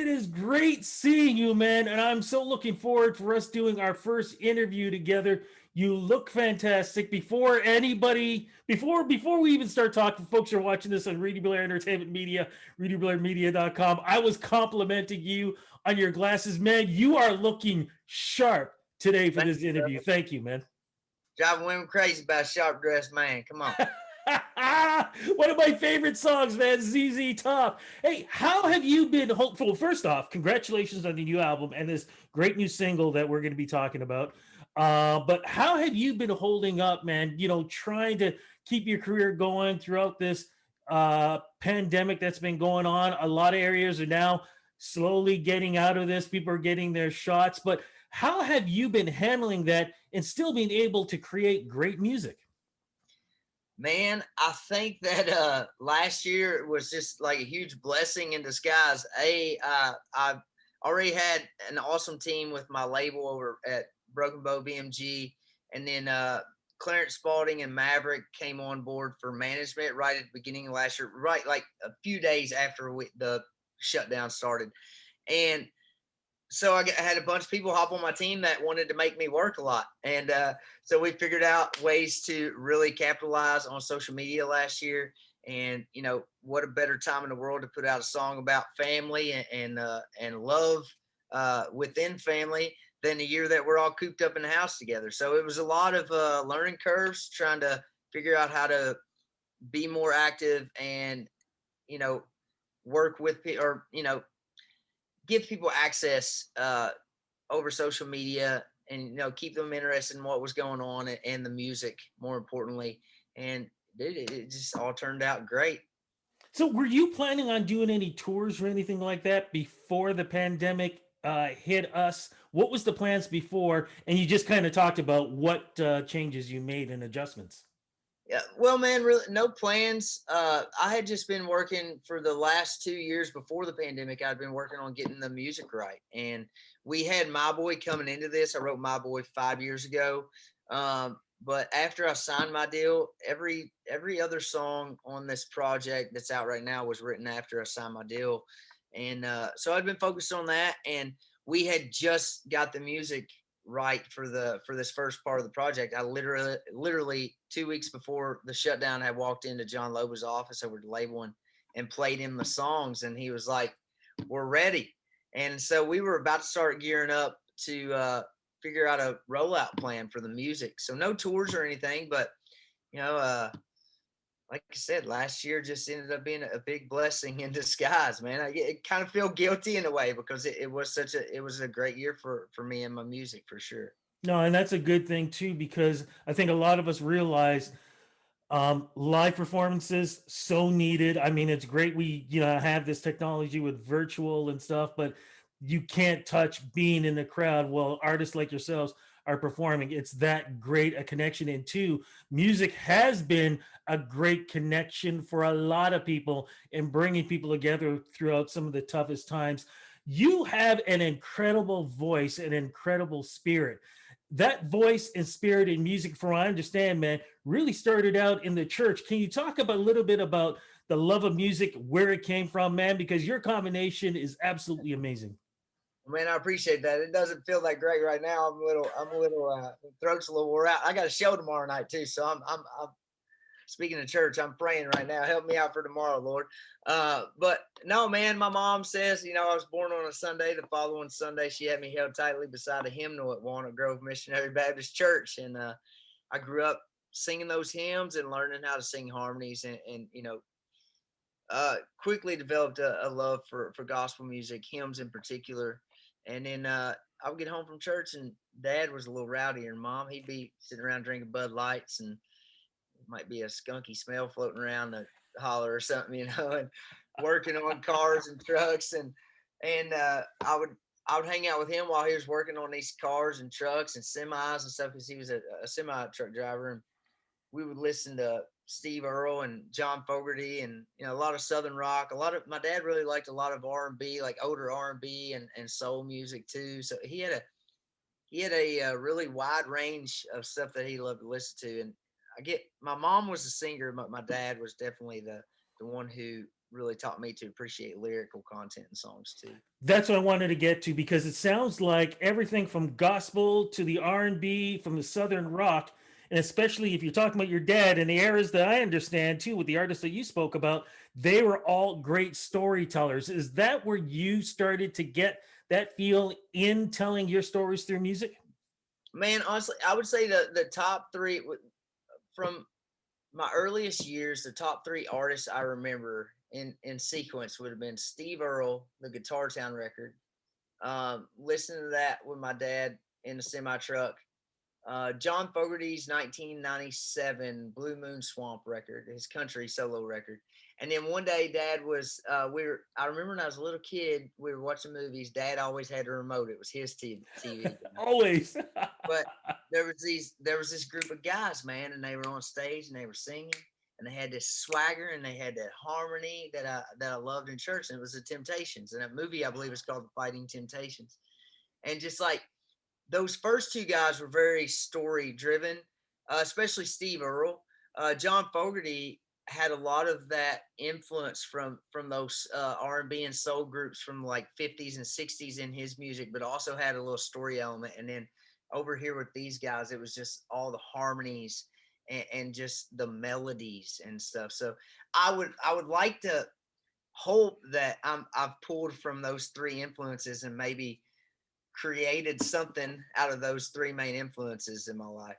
is great seeing you, man. And I'm so looking forward for us doing our first interview together. You look fantastic. Before we even start talking, folks are watching this on Rudy Blair Entertainment Media, RudyBlairMedia.com. I was complimenting you on your glasses, man. You are looking sharp today for Thank this you, interview. brother. Thank you, man. Driving women crazy about a sharp dressed man. Come on. One of my favorite songs, man, ZZ Top. Hey, how have you been hopeful? First off, congratulations on the new album and this great new single that we're going to be talking about. But how have you been holding up, man? Trying to keep your career going throughout this pandemic that's been going on. A lot of areas are now slowly getting out of this. People are getting their shots. But how have you been handling that and still being able to create great music? Man, I think that last year was just like a huge blessing in disguise. I've already had an awesome team with my label over at Broken Bow BMG, and then Clarence Spalding and Maverick came on board for management right at the beginning of last year, right like a few days after the shutdown started. And so I had a bunch of people hop on my team that wanted to make me work a lot, and so we figured out ways to really capitalize on social media last year. And what a better time in the world to put out a song about family and love within family than the year that we're all cooped up in the house together. So it was a lot of learning curves, trying to figure out how to be more active and you know work with people, or give people access over social media, and keep them interested in what was going on and the music, more importantly. And dude, it just all turned out great. So, were you planning on doing any tours or anything like that before the pandemic hit us? What was the plans before? And you just kind of talked about what changes you made and adjustments. Yeah, well, man, really, no plans. I had just been working for the last 2 years before the pandemic. I'd been working on getting the music right, and we had My Boy coming into this. I wrote My Boy 5 years ago, but after I signed my deal, every other song on this project that's out right now was written after I signed my deal, and so I'd been focused on that, and we had just got the music right for this first part of the project. I literally 2 weeks before the shutdown, I walked into John Loba's office over the label and played him the songs, and he was like, "We're ready." And so we were about to start gearing up to figure out a rollout plan for the music. So no tours or anything, but you know, uh, like I said, last year just ended up being a big blessing in disguise, man. I kind of feel guilty in a way because it was it was a great year for me and my music for sure. No, and that's a good thing too, because I think a lot of us realize live performances so needed. I mean, it's great we have this technology with virtual and stuff, but you can't touch being in the crowd while artists like yourselves are performing. It's that great a connection. And two, music has been a great connection for a lot of people in bringing people together throughout some of the toughest times. You have an incredible voice, an incredible spirit. That voice and spirit in music, from what I understand, man, really started out in the church. Can you talk about a little bit about the love of music, where it came from, man? Because your combination is absolutely amazing. Man, I appreciate that. It doesn't feel that great right now. I'm a little, throat's a little wore out. I got a show tomorrow night too, so I'm speaking of church, I'm praying right now. Help me out for tomorrow, Lord. But no, man, my mom says, I was born on a Sunday. The following Sunday, she had me held tightly beside a hymnal at Walnut Grove Missionary Baptist Church. And I grew up singing those hymns and learning how to sing harmonies, and quickly developed a love for gospel music, hymns in particular. And then I would get home from church, and Dad was a little rowdier than Mom. He'd be sitting around drinking Bud Lights, and might be a skunky smell floating around the holler or something, and working on cars and trucks, and I would hang out with him while he was working on these cars and trucks and semis and stuff, because he was a semi truck driver, and we would listen to Steve Earle and John Fogerty, and a lot of Southern rock. A lot of my dad really liked a lot of R&B, like older R&B and soul music too. So he had a really wide range of stuff that he loved to listen to. And my mom was a singer, but my dad was definitely the one who really taught me to appreciate lyrical content in songs too. That's what I wanted to get to because it sounds like everything from gospel to the R&B, from the southern rock, and especially if you're talking about your dad and the eras that I understand too with the artists that you spoke about, they were all great storytellers. Is that where you started to get that feel in telling your stories through music? Man, honestly, I would say the top three from my earliest years, the top three artists I remember in sequence would have been Steve Earle, the Guitar Town record. Listening to that with my dad in the semi truck. John Fogerty's 1997 Blue Moon Swamp record, his country solo record. And then one day, Dad was I remember when I was a little kid, we were watching movies. Dad always had a remote. It was his TV. Always. But there was this group of guys, man, and they were on stage and they were singing and they had this swagger and they had that harmony that I loved in church. And it was the Temptations. And that movie I believe is called The Fighting Temptations. And just like those first two guys were very story driven, especially Steve Earle. John Fogerty had a lot of that influence from those R&B and soul groups from like 50s and 60s in his music, but also had a little story element. And then over here with these guys, it was just all the harmonies and just the melodies and stuff. So I would like to hope that I've pulled from those three influences and maybe created something out of those three main influences in my life.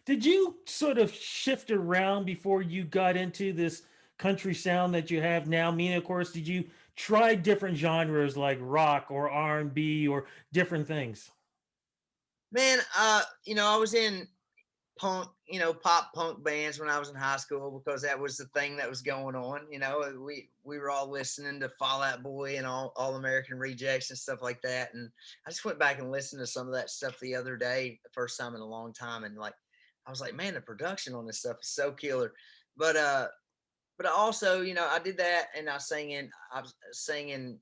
Did you sort of shift around before you got into this country sound that you have now? Meaning, of course, did you try different genres like rock or R&B or different things? Man, I was in punk, pop punk bands when I was in high school because that was the thing that was going on. We were all listening to Fall Out Boy and all American Rejects and stuff like that. And I just went back and listened to some of that stuff the other day, the first time in a long time, and like I was like, man, the production on this stuff is so killer. But I also, I did that and I was singing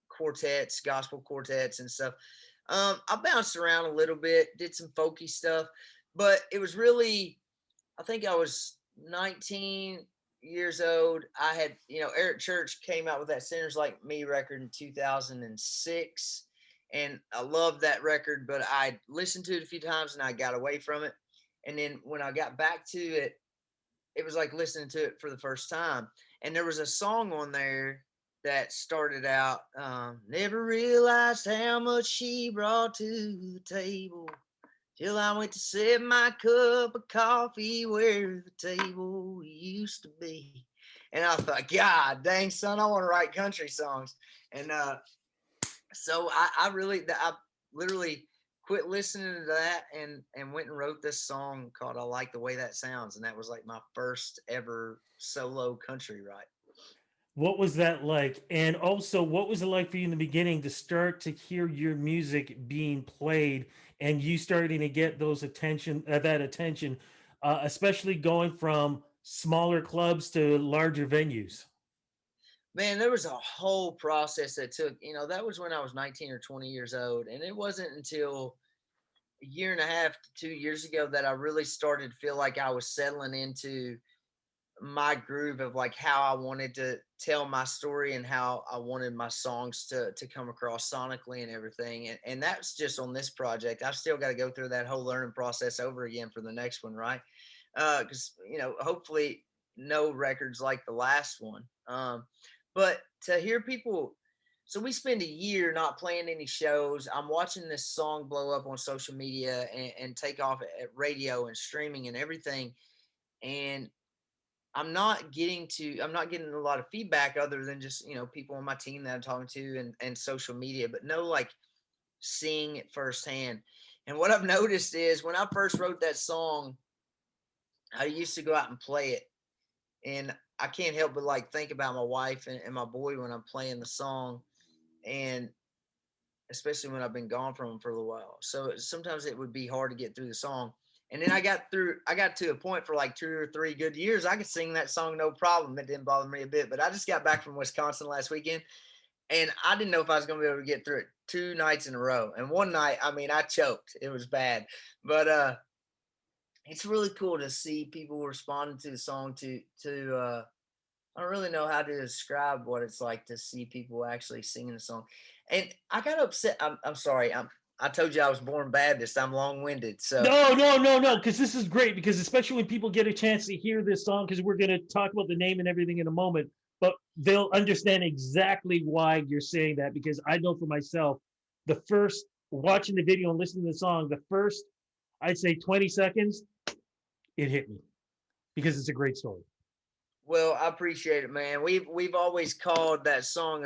quartets, gospel quartets and stuff. I bounced around a little bit, did some folky stuff, but it was really, I think I was 19 years old. I had, Eric Church came out with that Sinners Like Me record in 2006. And I loved that record, but I listened to it a few times and I got away from it. And then when I got back to it, it was like listening to it for the first time. And there was a song on there that started out, never realized how much she brought to the table till I went to sip my cup of coffee where the table used to be. And I thought, God dang, son, I want to write country songs. And so I literally quit listening to that and went and wrote this song called I Like the Way That Sounds. And that was like my first ever solo country write. What was that like? And also, what was it like for you in the beginning to start to hear your music being played and you starting to get that attention, especially going from smaller clubs to larger venues? Man, there was a whole process that took, that was when I was 19 or 20 years old. And it wasn't until a year and a half to 2 years ago that I really started to feel like I was settling into my groove of like how I wanted to tell my story and how I wanted my songs to come across sonically and everything. And that's just on this project. I've still got to go through that whole learning process over again for the next one, right? Because hopefully no records like the last one. But to hear people, so we spend a year not playing any shows. I'm watching this song blow up on social media and take off at radio and streaming and everything. And I'm not getting a lot of feedback other than just, people on my team that I'm talking to and social media, but no like seeing it firsthand. And what I've noticed is when I first wrote that song, I used to go out and play it. And I can't help but like think about my wife and my boy when I'm playing the song. And especially when I've been gone from them for a little while. So sometimes it would be hard to get through the song. And then I got to a point for like 2 or 3 good years. I could sing that song no problem. It didn't bother me a bit. But I just got back from Wisconsin last weekend and I didn't know if I was going to be able to get through it 2 nights in a row. And one night, I mean, I choked. It was bad. But it's really cool to see people responding to the song to I don't really know how to describe what it's like to see people actually singing the song. And I got upset. I'm sorry. I told you I was born Baptist. I'm long winded. So No, no, no, no, because this is great. Because especially when people get a chance to hear this song, because we're going to talk about the name and everything in a moment, but they'll understand exactly why you're saying that. Because I know for myself, the first watching the video and listening to the song, the first I'd say 20 seconds, it hit me because it's a great story. well, I appreciate it, man. We've always called that song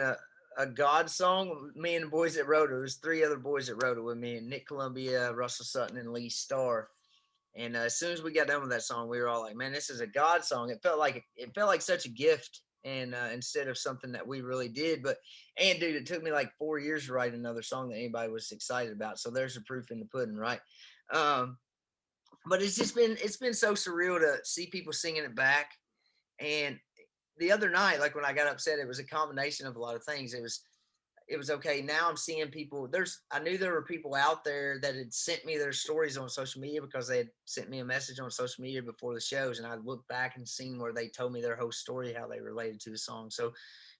a God song. Me and the boys that wrote it. There's three other boys that wrote it with me, and Nick Columbia, Russell Sutton, and Lee Starr. And as soon as we got done with that song, we were all like, "Man, this is a God song." It felt like such a gift, and instead of something that we really did. But and dude, it took me like 4 years to write another song that anybody was excited about. So there's the proof in the pudding, right? Um, but it's been so surreal to see people singing it back. And the other night, like when I got upset, it was a combination of a lot of things. It was okay. Now I'm seeing people. I knew there were people out there that had sent me their stories on social media because they had sent me a message on social media before the shows, and I looked back and seen where they told me their whole story, how they related to the song. So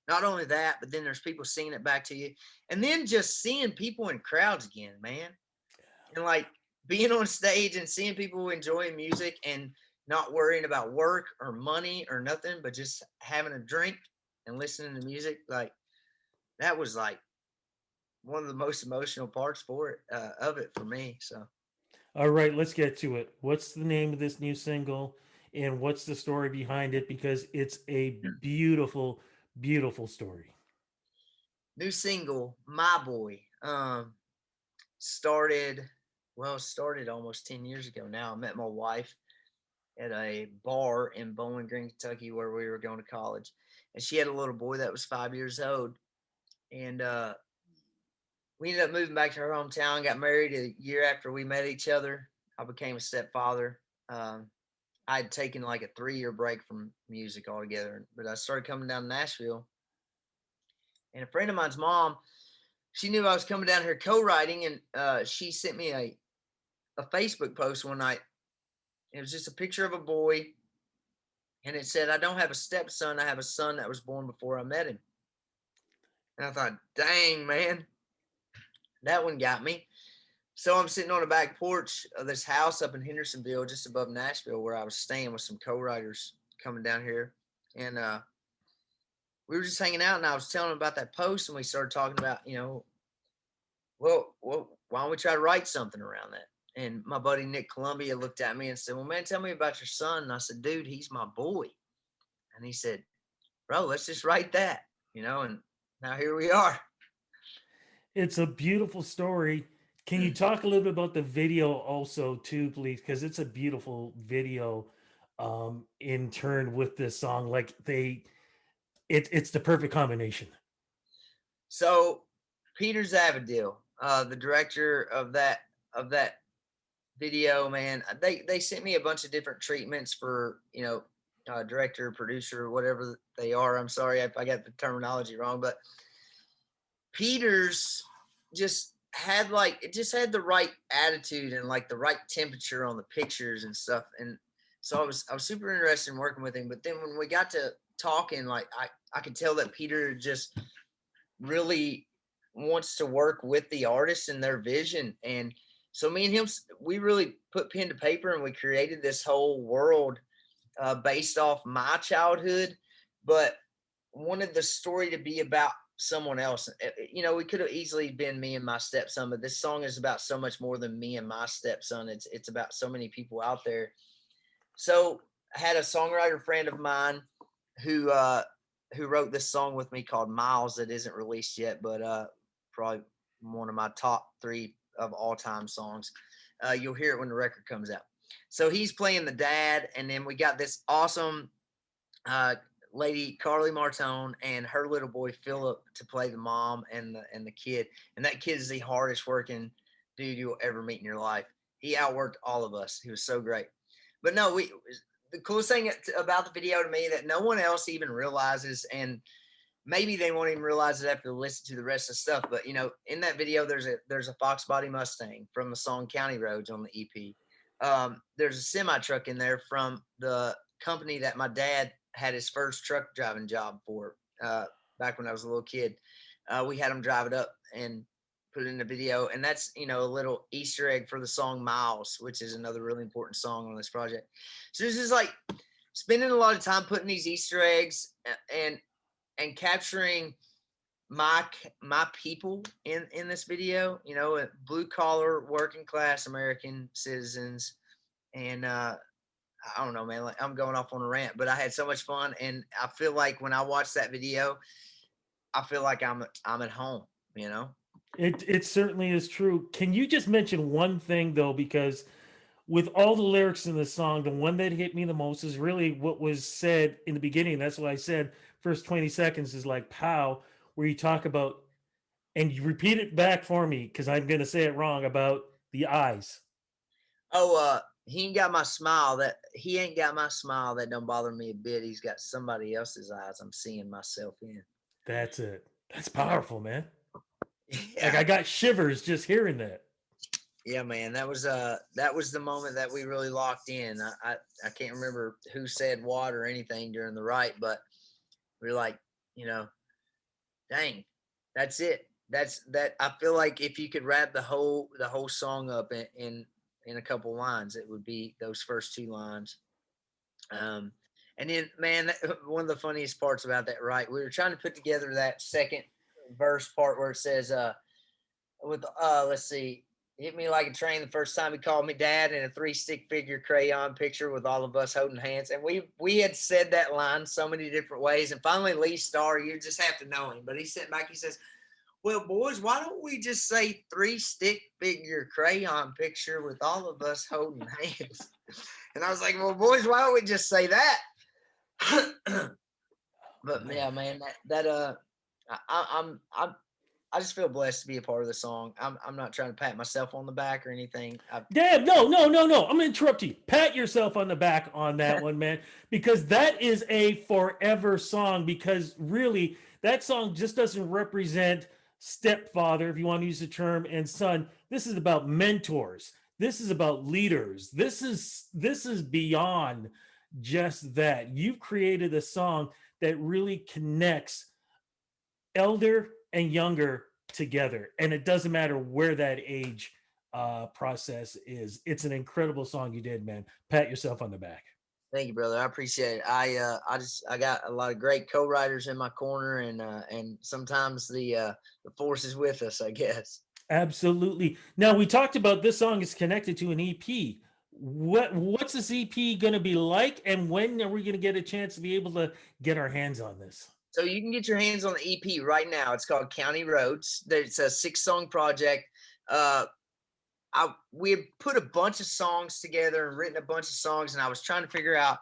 not only that, but then there's people singing it back to you, and then just seeing people in crowds again, man, and like being on stage and seeing people enjoying music and not worrying about work or money or nothing, but just having a drink and listening to music, like that was like one of the most emotional parts for it of it for me. So All right, let's get to it. What's the name of this new single and what's the story behind it? Because it's a beautiful, beautiful story. new single, My Boy, started started almost 10 years ago now. I met my wife at a bar in Bowling Green, Kentucky, where we were going to college, and she had a little boy that was 5 years old, and we ended up moving back to her hometown. Got married a year after we met each other. I became a stepfather. Um, I had taken like a 3 year break from music altogether, but I started coming down to Nashville. And a friend of mine's mom, she knew I was coming down here co-writing, and she sent me a Facebook post one night. It was just a picture of a boy, and it said, "I don't have a stepson. I have a son that was born before I met him." And I thought, dang, man, that one got me. So I'm sitting on the back porch of this house up in Hendersonville, just above Nashville, where I was staying with some co-writers coming down here, and we were just hanging out. And I was telling them about that post, and we started talking about, why don't we try to write something around that? And my buddy Nick Columbia looked at me and said, "Well, man, tell me about your son." And I said, "Dude, he's my boy." And he said, "Bro, let's just write that, And now here we are. It's a beautiful story. Can you talk a little bit about the video also too, please? Because it's a beautiful video in turn with this song. Like it's the perfect combination. So Peter Zavadil, the director of that video, man, they sent me a bunch of different treatments for director, producer, whatever they are. I'm sorry if I got the terminology wrong, but Peter's just had the right attitude and like the right temperature on the pictures and stuff. And so I was super interested in working with him. But then when we got to talking, like I could tell that Peter just really wants to work with the artist and their vision. And so me and him, we really put pen to paper and we created this whole world based off my childhood, but wanted the story to be about someone else. We could have easily been me and my stepson, but this song is about so much more than me and my stepson. It's about so many people out there. So I had a songwriter friend of mine who who wrote this song with me called Miles that isn't released yet, but probably one of my top three of all time songs. You'll hear it when the record comes out. So he's playing the dad, and then we got this awesome uh, lady Carly Martone and her little boy Philip to play the mom and the kid. And that kid is the hardest working dude you'll ever meet in your life. He outworked all of us. He was so great. But no, we the coolest thing about the video to me that no one else even realizes, and maybe they won't even realize it after they listen to the rest of the stuff. But in that video, there's a Fox Body Mustang from the song County Roads on the EP. There's a semi truck in there from the company that my dad had his first truck driving job for back when I was a little kid. We had him drive it up and put it in the video, and that's a little Easter egg for the song "Miles," which is another really important song on this project. So it's just like spending a lot of time putting these Easter eggs and capturing my people in this video. Blue collar, working class American citizens, and I don't know, man. Like I'm going off on a rant, but I had so much fun, and I feel like when I watch that video, I feel like I'm at home. You know. It certainly is true. Can you just mention one thing though, because with all the lyrics in the song, the one that hit me the most is really what was said in the beginning. That's why I said first 20 seconds is like pow, where you talk about, and you repeat it back for me because I'm going to say it wrong, about the eyes. Oh, he ain't got my smile. He ain't got my smile. That don't bother me a bit. He's got somebody else's eyes. I'm seeing myself in. That's it. That's powerful, man. Like Yeah, I got shivers just hearing that. yeah, man. That was the moment that we really locked in. I can't remember who said what or anything during the write, but we are like, you know, dang, that's it. That. I feel like if you could wrap the whole song up in a couple lines, it would be those first two lines. Um, and then, man, one of the funniest parts about that, right? We were trying to put together that second verse part where it says, with let's see, hit me like a train the first time he called me dad, in a three-stick figure crayon picture with all of us holding hands. And we had said that line so many different ways, and finally Lee Starr, you just have to know him, but he sent back, he says, well, boys, why don't we just say three-stick figure crayon picture with all of us holding hands? And I was like, well, boys, why don't we just say that? But yeah, man, I'm I just feel blessed to be a part of the song. I'm not trying to pat myself on the back or anything. Damn, no, no, no, no. I'm gonna interrupt you. Pat yourself on the back on that one, man, because that is a forever song. Because really, that song just doesn't represent stepfather, if you want to use the term, and son. This is about mentors. This is about leaders. This is beyond just that. You've created a song that really connects elder and younger together, and it doesn't matter where that age process is. It's an incredible song you did, man. Pat yourself on the back. Thank you, brother. I appreciate it. I got a lot of great co-writers in my corner, and sometimes the force is with us, I guess. Absolutely. Now we talked about this song is connected to an EP. What's this EP going to be like, and when are we going to get a chance to be able to get our hands on this? So you can get your hands on the EP right now. It's called County Roads. It's a 6-song project. Uh, we had put a bunch of songs together and written a bunch of songs, and I was trying to figure out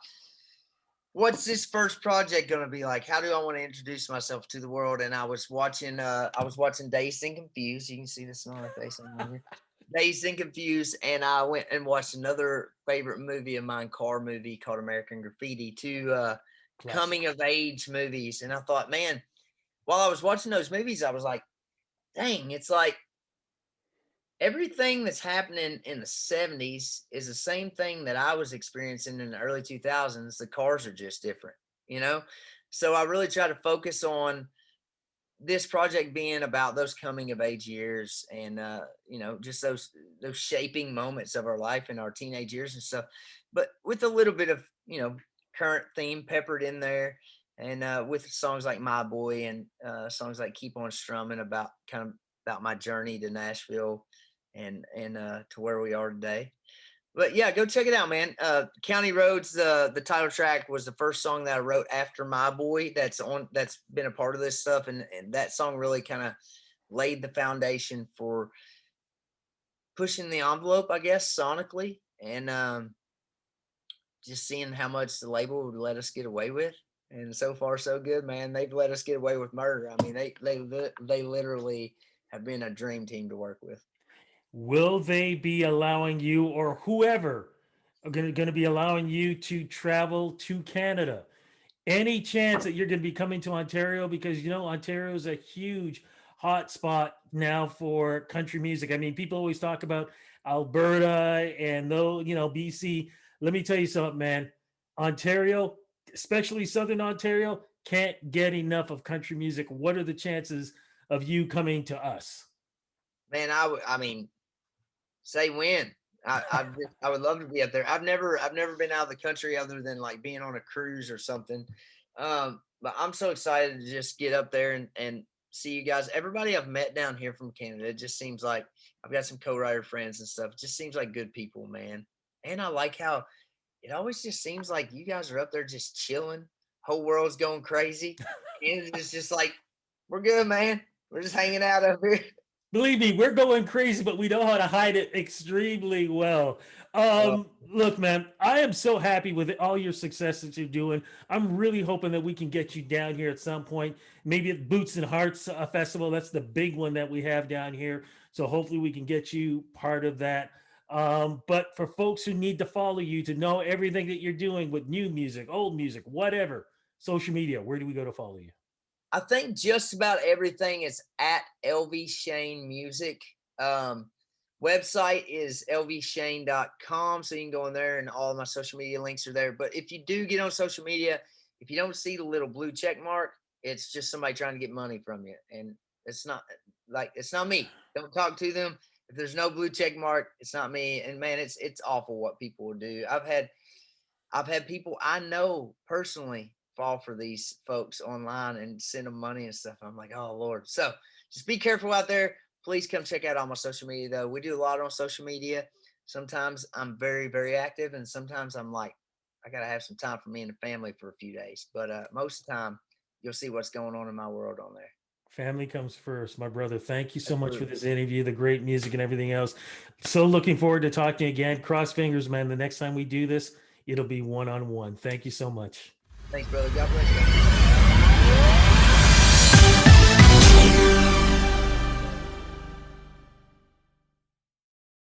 what's this first project going to be like. How do I want to introduce myself to the world? And I was watching Dazed and Confused. You can see the smile on my face on here. Dazed and Confused, and I went and watched another favorite movie of mine, car movie called American Graffiti. Two coming of age movies, and I thought, man, while I was watching those movies, I was like, dang, it's like everything that's happening in the 70s is the same thing that I was experiencing in the early 2000s. The cars are just different, you know? So I really try to focus on this project being about those coming of age years and just those shaping moments of our life in our teenage years and stuff, but with a little bit of current theme peppered in there, and with songs like My Boy and songs like Keep On Strumming, about kind of about my journey to Nashville and to where we are today. But yeah, go check it out, man. County Roads, the title track was the first song that I wrote after My Boy. That's been a part of this stuff, and that song really kind of laid the foundation for pushing the envelope, I guess, sonically, and just seeing how much the label would let us get away with. And so far, so good, man. They've let us get away with murder. I mean, they literally have been a dream team to work with. Will they be allowing you, or whoever are going to be allowing you, to travel to Canada? Any chance that you're going to be coming to Ontario? Because Ontario is a huge hot spot now for country music. I mean, people always talk about Alberta and though BC. Let me tell you something, man. Ontario, especially Southern Ontario, can't get enough of country music. What are the chances of you coming to us? Man, I mean, say when. I would love to be up there. I've never been out of the country other than like being on a cruise or something. But I'm so excited to just get up there and see you guys. Everybody I've met down here from Canada, it just seems like I've got some co-writer friends and stuff. It just seems like good people, man. And I like how it always just seems like you guys are up there just chilling. Whole world's going crazy. And it's just like, we're good, man. We're just hanging out up here. Believe me, we're going crazy, but we know how to hide it extremely well. Uh, Look, man, I am so happy with all your success that you're doing. I'm really hoping that we can get you down here at some point, maybe at Boots and Hearts Festival. That's the big one that we have down here. So hopefully we can get you part of that. But for folks who need to follow you to know everything that you're doing with new music, old music, whatever, social media, where do we go to follow you? I think just about everything is at Elvie Shane Music. Um, Website is elvieshane.com. So you can go in there and all of my social media links are there. But if you do get on social media, if you don't see the little blue check mark, it's just somebody trying to get money from you. And it's not like it's not me. Don't talk to them. If there's no blue check mark, it's not me. And man, it's awful what people will do. I've had people I know personally fall for these folks online and send them money and stuff. I'm like, oh Lord. So just be careful out there. Please come check out all my social media though. We do a lot on social media. Sometimes I'm very, very active, and sometimes I'm like, I gotta have some time for me and the family for a few days. But most of the time, you'll see what's going on in my world on there. Family comes first, my brother. Thank you so much for Absolutely. this interview, the great music and everything else. So looking forward to talking to you again. Cross fingers, man. The next time we do this, it'll be one on one. Thank you so much. Thanks, brother. God bless you.